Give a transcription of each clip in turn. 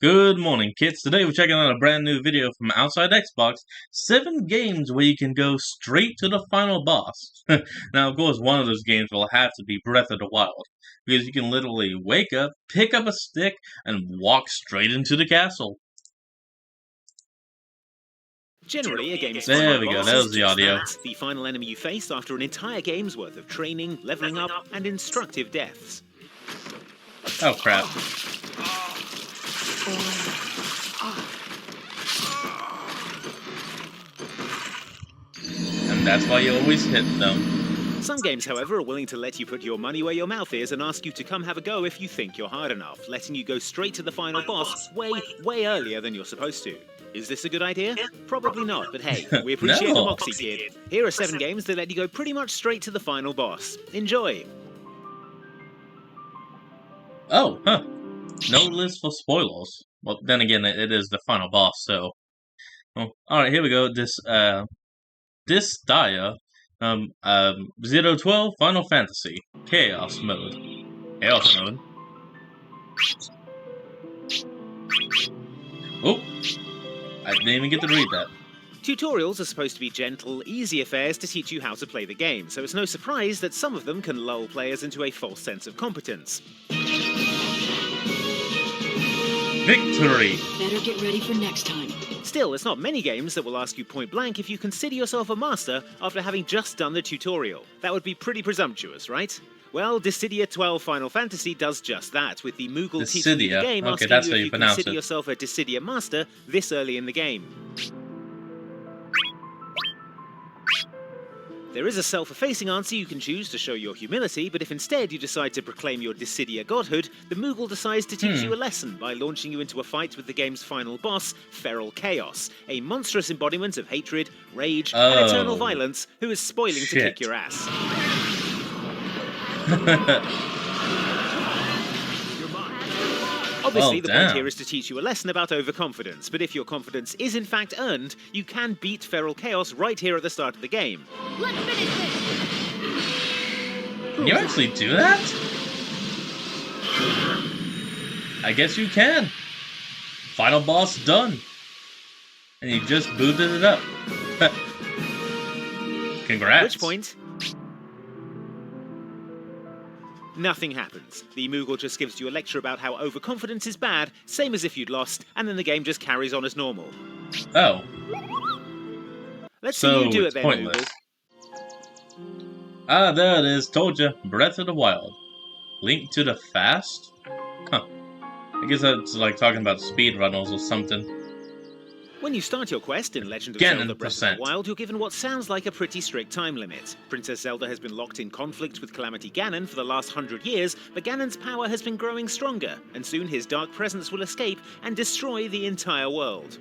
Good morning, kids. Today we're checking out a brand new video from Outside Xbox. 7 games where you can go straight to the final boss. Now, of course, one of those games will have to be Breath of the Wild, because you can literally wake up, pick up a stick, and walk straight into the castle. Generally, a game's There final we go, boss that is was the just audio. that, the final enemy you face after an entire game's worth of training, leveling up, and instructive deaths. Oh crap. And that's why you always hit them. Some games, however, are willing to let you put your money where your mouth is and ask you to come have a go if you think you're hard enough, letting you go straight to the final boss way earlier than you're supposed to. Is this a good idea? Probably not, but hey, we appreciate the No. moxie, kid. Here are 7 games that let you go pretty much straight to the final boss. Enjoy! Oh, huh. No list for spoilers. Well, then again, it is the final boss, so... Oh, alright, here we go. Disgaea, 012 Final Fantasy, Chaos Mode. Chaos Mode. Oh! I didn't even get to read that. Tutorials are supposed to be gentle, easy affairs to teach you how to play the game, so it's no surprise that some of them can lull players into a false sense of competence. Victory! Better get ready for next time. Still, there's not many games that will ask you point blank if you consider yourself a master after having just done the tutorial. That would be pretty presumptuous, right? Well, Dissidia 12 Final Fantasy does just that, with the Moogle teaching you the Dissidia. game Okay, asking that's you how if you you pronounce consider it. yourself a Dissidia master this early in the game. There is a self-effacing answer you can choose to show your humility, but if instead you decide to proclaim your Dissidia godhood, the Moogle decides to teach you a lesson by launching you into a fight with the game's final boss, Feral Chaos, a monstrous embodiment of hatred, rage, and eternal violence who is spoiling to Shit. kick your ass. Obviously, the point here is to teach you a lesson about overconfidence, but if your confidence is in fact earned, you can beat Feral Chaos right here at the start of the game. Let's finish this! Can you actually do that? I guess you can. Final boss done. And you just booted it up. Congrats. At which point, nothing happens. The Moogle just gives you a lecture about how overconfidence is bad, same as if you'd lost, and then the game just carries on as normal. Oh, Let's so see you do it it's then, pointless. Moogle. Ah, there it is. Told ya. Breath of the Wild. Link to the Fast? Huh. I guess that's like talking about speedrunners or something. When you start your quest in Legend of Ganon Zelda Breath of percent. the Wild, you're given what sounds like a pretty strict time limit. Princess Zelda has been locked in conflict with Calamity Ganon for the last 100 years, but Ganon's power has been growing stronger, and soon his dark presence will escape and destroy the entire world.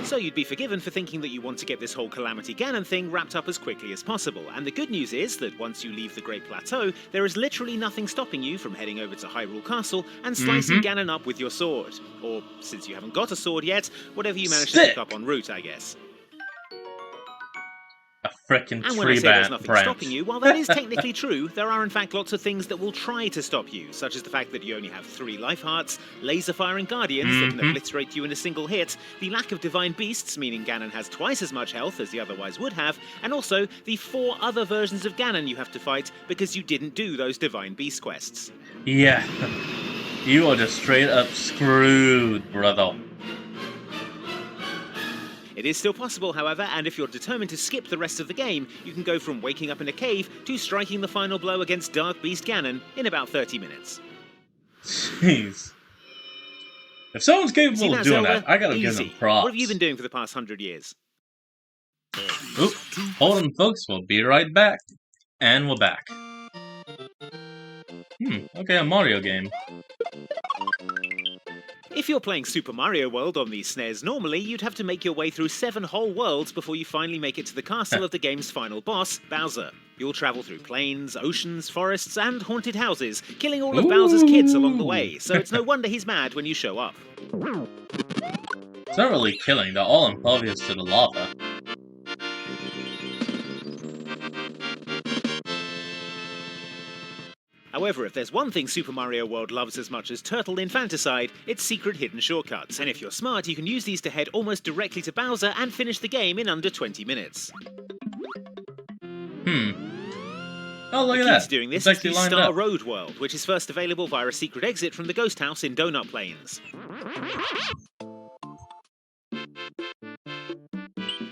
So you'd be forgiven for thinking that you want to get this whole Calamity Ganon thing wrapped up as quickly as possible, and the good news is that once you leave the Great Plateau, there is literally nothing stopping you from heading over to Hyrule Castle and slicing Ganon up with your sword. Or, since you haven't got a sword yet, whatever you manage to pick up en route, I guess. A frickin' And when I tree say there's nothing branch. stopping you, while that is technically true, there are in fact lots of things that will try to stop you, such as the fact that you only have 3 life hearts, laser-firing guardians that can obliterate you in a single hit, the lack of divine beasts, meaning Ganon has twice as much health as he otherwise would have, and also the 4 other versions of Ganon you have to fight because you didn't do those divine beast quests. Yeah. You are just straight up screwed, brother. It is still possible, however, and if you're determined to skip the rest of the game, you can go from waking up in a cave to striking the final blow against Dark Beast Ganon in about 30 minutes. Jeez. If someone's See capable that, of doing Zelda? that, I gotta give Easy. them props. What have you been doing for the past 100 years? Oop. Hold on, folks. We'll be right back. And we're back. Okay, a Mario game. If you're playing Super Mario World on the SNES normally, you'd have to make your way through 7 whole worlds before you finally make it to the castle of the game's final boss, Bowser. You'll travel through plains, oceans, forests, and haunted houses, killing all of Bowser's kids along the way, so it's no wonder he's mad when you show up. It's not really killing, they're all impervious to the lava. However, if there's one thing Super Mario World loves as much as turtle infanticide, it's secret hidden shortcuts. And if you're smart, you can use these to head almost directly to Bowser and finish the game in under 20 minutes. Oh, look The at key that. to doing this It's is the actually lined Star up. Road world, which is first available via a secret exit from the Ghost House in Donut Plains.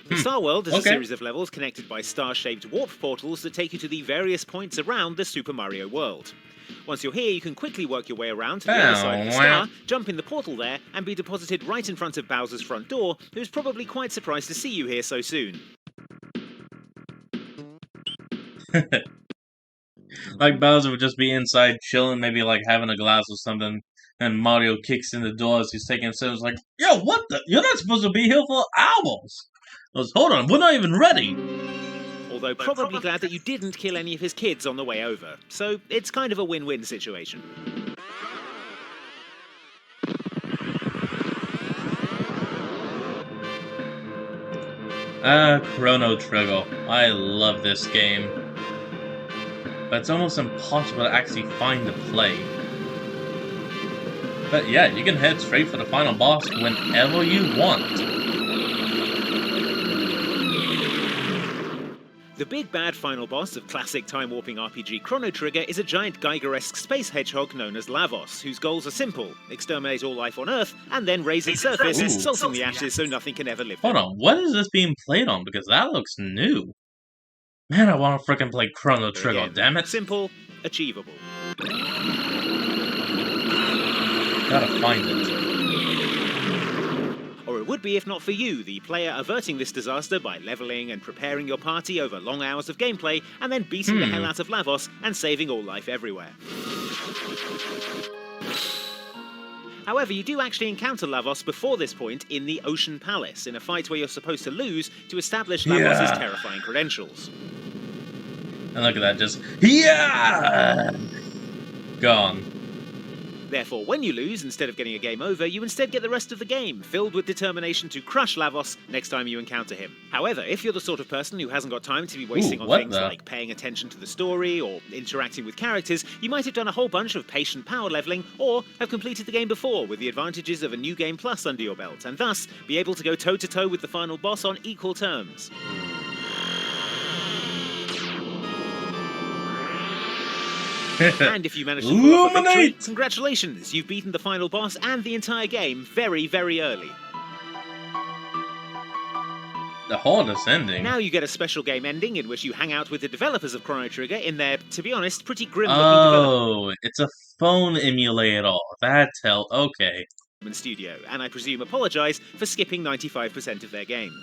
The Star World is a Okay. series of levels connected by star-shaped warp portals that take you to the various points around the Super Mario World. Once you're here, you can quickly work your way around to the other side of the star, jump in the portal there, and be deposited right in front of Bowser's front door, who's probably quite surprised to see you here so soon. Like Bowser would just be inside chilling, maybe like having a glass or something, and Mario kicks in the door as he's taking sips, like, yo, what the? You're not supposed to be here for hours! Hold on, we're not even ready! Although probably glad that you didn't kill any of his kids on the way over. So it's kind of a win-win situation. Chrono Trigger. I love this game. But it's almost impossible to actually find the play. But yeah, you can head straight for the final boss whenever you want. The big bad final boss of classic time-warping RPG Chrono Trigger is a giant Geiger-esque space hedgehog known as Lavos, whose goals are simple: exterminate all life on Earth, and then raise its surface, Ooh. salting the ashes so nothing can ever live there. Hold on, what is this being played on? Because that looks new. Man, I want to frickin' play Chrono Trigger, Again, damn it. simple, achievable. Gotta find it. Or it would be if not for you, the player averting this disaster by leveling and preparing your party over long hours of gameplay, and then beating the hell out of Lavos and saving all life everywhere. However, you do actually encounter Lavos before this point in the Ocean Palace, in a fight where you're supposed to lose to establish Lavos' terrifying credentials. And look at that, just, yeah! Gone. Therefore, when you lose, instead of getting a game over, you instead get the rest of the game, filled with determination to crush Lavos next time you encounter him. However, if you're the sort of person who hasn't got time to be wasting on things like paying attention to the story or interacting with characters, you might have done a whole bunch of patient power leveling, or have completed the game before with the advantages of a New Game Plus under your belt, and thus be able to go toe-to-toe with the final boss on equal terms. And if you manage to pull off a victory, congratulations, you've beaten the final boss and the entire game very, very early. The hardest ending. Now you get a special game ending in which you hang out with the developers of Chrono Trigger in their, to be honest, pretty grim-looking development it's a phone emulator. That's hell. Okay. studio, and I presume apologise for skipping 95% of their game.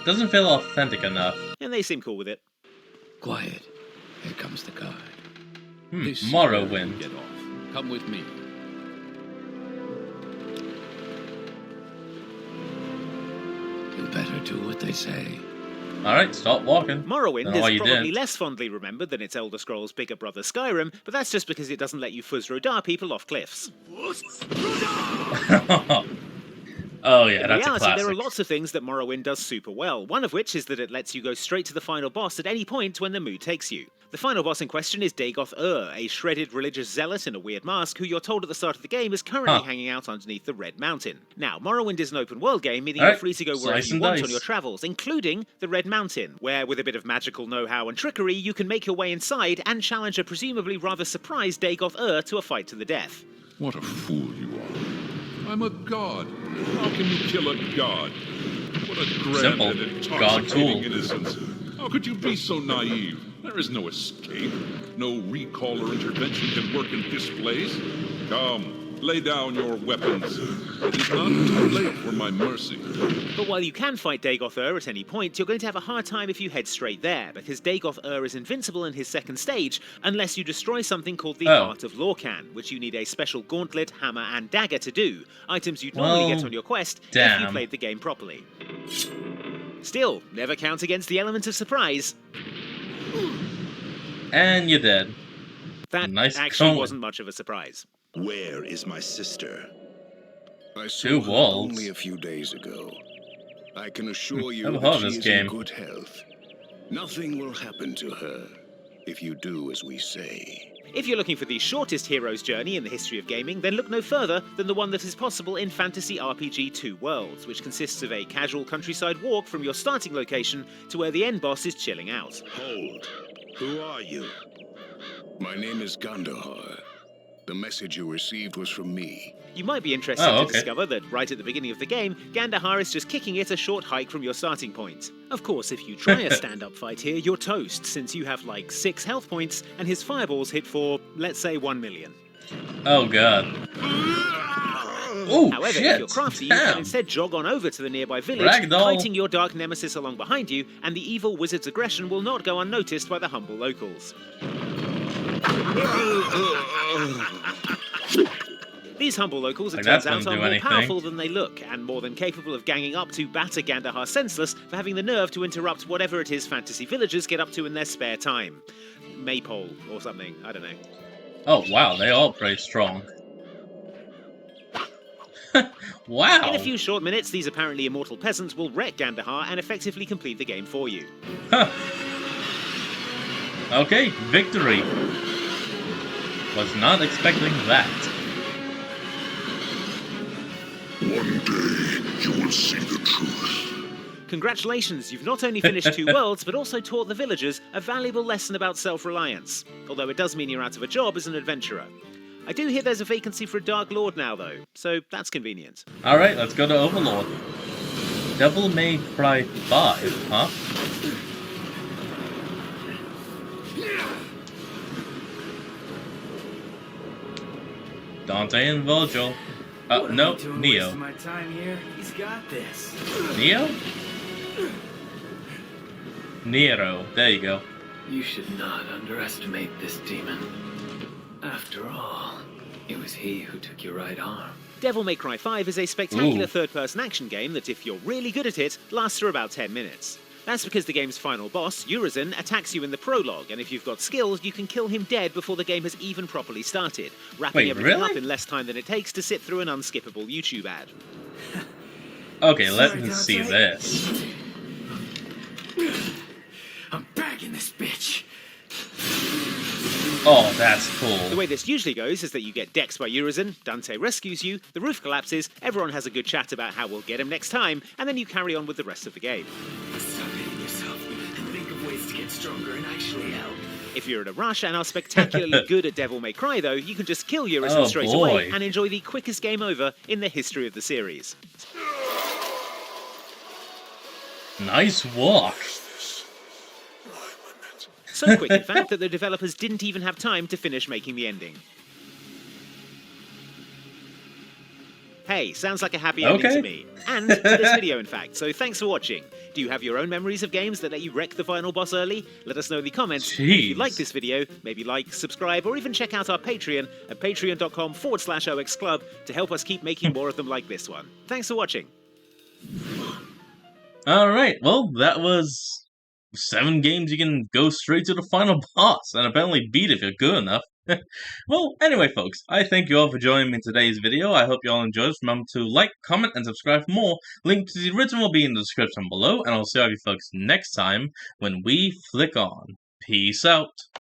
Doesn't feel authentic enough. And they seem cool with it. Quiet. Here comes the guard. Morrowind. Get off. Come with me. You better do what they say. Alright, stop walking. Morrowind Why is you probably didn't. less fondly remembered than its Elder Scrolls bigger brother Skyrim, but that's just because it doesn't let you Fuz Rodar people off cliffs. Oh yeah, In that's a reality, classic. there are lots of things that Morrowind does super well, one of which is that it lets you go straight to the final boss at any point when the mood takes you. The final boss in question is Dagoth Ur, a shredded religious zealot in a weird mask who you're told at the start of the game is currently hanging out underneath the Red Mountain. Now, Morrowind is an open world game, meaning you're free to go wherever you want on your travels, including the Red Mountain, where with a bit of magical know-how and trickery, you can make your way inside and challenge a presumably rather surprised Dagoth Ur to a fight to the death. What a fool you are. I'm a god. How can you kill a god? What a grand and intoxicating innocence. How could you be so naive? There is no escape. No recall or intervention can work in this place. Come, lay down your weapons. It is not too late for my mercy. But while you can fight Dagoth Ur at any point, you're going to have a hard time if you head straight there, because Dagoth Ur is invincible in his second stage, unless you destroy something called the Heart of Lorcan, which you need a special gauntlet, hammer, and dagger to do, items you'd normally get on your quest if you played the game properly. Still, never count against the element of surprise. And you're dead. That actually wasn't much of a surprise. Where is my sister? I saw her wolves. only a few days ago. I can assure you I've that heard she this is game. in good health. Nothing will happen to her if you do as we say. If you're looking for the shortest hero's journey in the history of gaming, then look no further than the one that is possible in Fantasy RPG Two Worlds, which consists of a casual countryside walk from your starting location to where the end boss is chilling out. Hold. Who are you? My name is Gandahar. The message you received was from me. You might be interested Oh, to okay. discover that right at the beginning of the game, Gandahar is just kicking it a short hike from your starting point. Of course, if you try a stand-up fight here, you're toast, since you have like 6 health points, and his fireballs hit for, let's say, 1 million. Oh god. Oh However, shit! if you're crafty, you can Damn. instead jog on over to the nearby village, Ragdoll. fighting your dark nemesis along behind you, and the evil wizard's aggression will not go unnoticed by the humble locals. These humble locals, it Like, turns that out, doesn't are do more anything. powerful than they look, and more than capable of ganging up to batter Gandahar senseless for having the nerve to interrupt whatever it is fantasy villagers get up to in their spare time. Maypole or something, I don't know. Oh wow, they are pretty strong. Wow. In a few short minutes, these apparently immortal peasants will wreck Gandahar and effectively complete the game for you. Huh. Okay, victory. Was not expecting that. One day you will see the truth. Congratulations, you've not only finished Two Worlds, but also taught the villagers a valuable lesson about self-reliance. Although it does mean you're out of a job as an adventurer. I do hear there's a vacancy for a Dark Lord now, though, so that's convenient. Alright, let's go to Overlord. Devil May Cry 5, huh? Dante and Virgil. No, Neo. My time here. He's got this. Neo? Nero, there you go. You should not underestimate this demon. After all, it was he who took your right arm. Devil May Cry 5 is a spectacular Ooh. third-person action game that, if you're really good at it, lasts for about 10 minutes. That's because the game's final boss, Urizen, attacks you in the prologue, and if you've got skills, you can kill him dead before the game has even properly started, wrapping Wait, everything really? up in less time than it takes to sit through an unskippable YouTube ad. Okay, let Sorry, me see Dante. this. I'm back in this bitch. Oh, that's The cool. way this usually goes is that you get dexed by Urizen, Dante rescues you, the roof collapses, everyone has a good chat about how we'll get him next time, and then you carry on with the rest of the game. Stop hitting yourself and think of ways to get stronger and actually help. If you're in a rush and are spectacularly good at Devil May Cry, though, you can just kill Urizen Oh, straight boy. away and enjoy the quickest game over in the history of the series. Nice walk. So quick, in fact, that the developers didn't even have time to finish making the ending. Hey, sounds like a happy ending Okay. to me. And to this video, in fact, so thanks for watching. Do you have your own memories of games that let you wreck the final boss early? Let us know in the comments. And if you Jeez. like this video, maybe like, subscribe, or even check out our Patreon at patreon.com/OXClub to help us keep making more of them like this one. Thanks for watching. Alright, well, that was 7 games you can go straight to the final boss and apparently beat if you're good enough. Well, anyway, folks, I thank you all for joining me in today's video. I hope you all enjoyed. Remember to like, comment, and subscribe for more. Link to the original will be in the description below, and I'll see all you folks next time when we flick on. Peace out.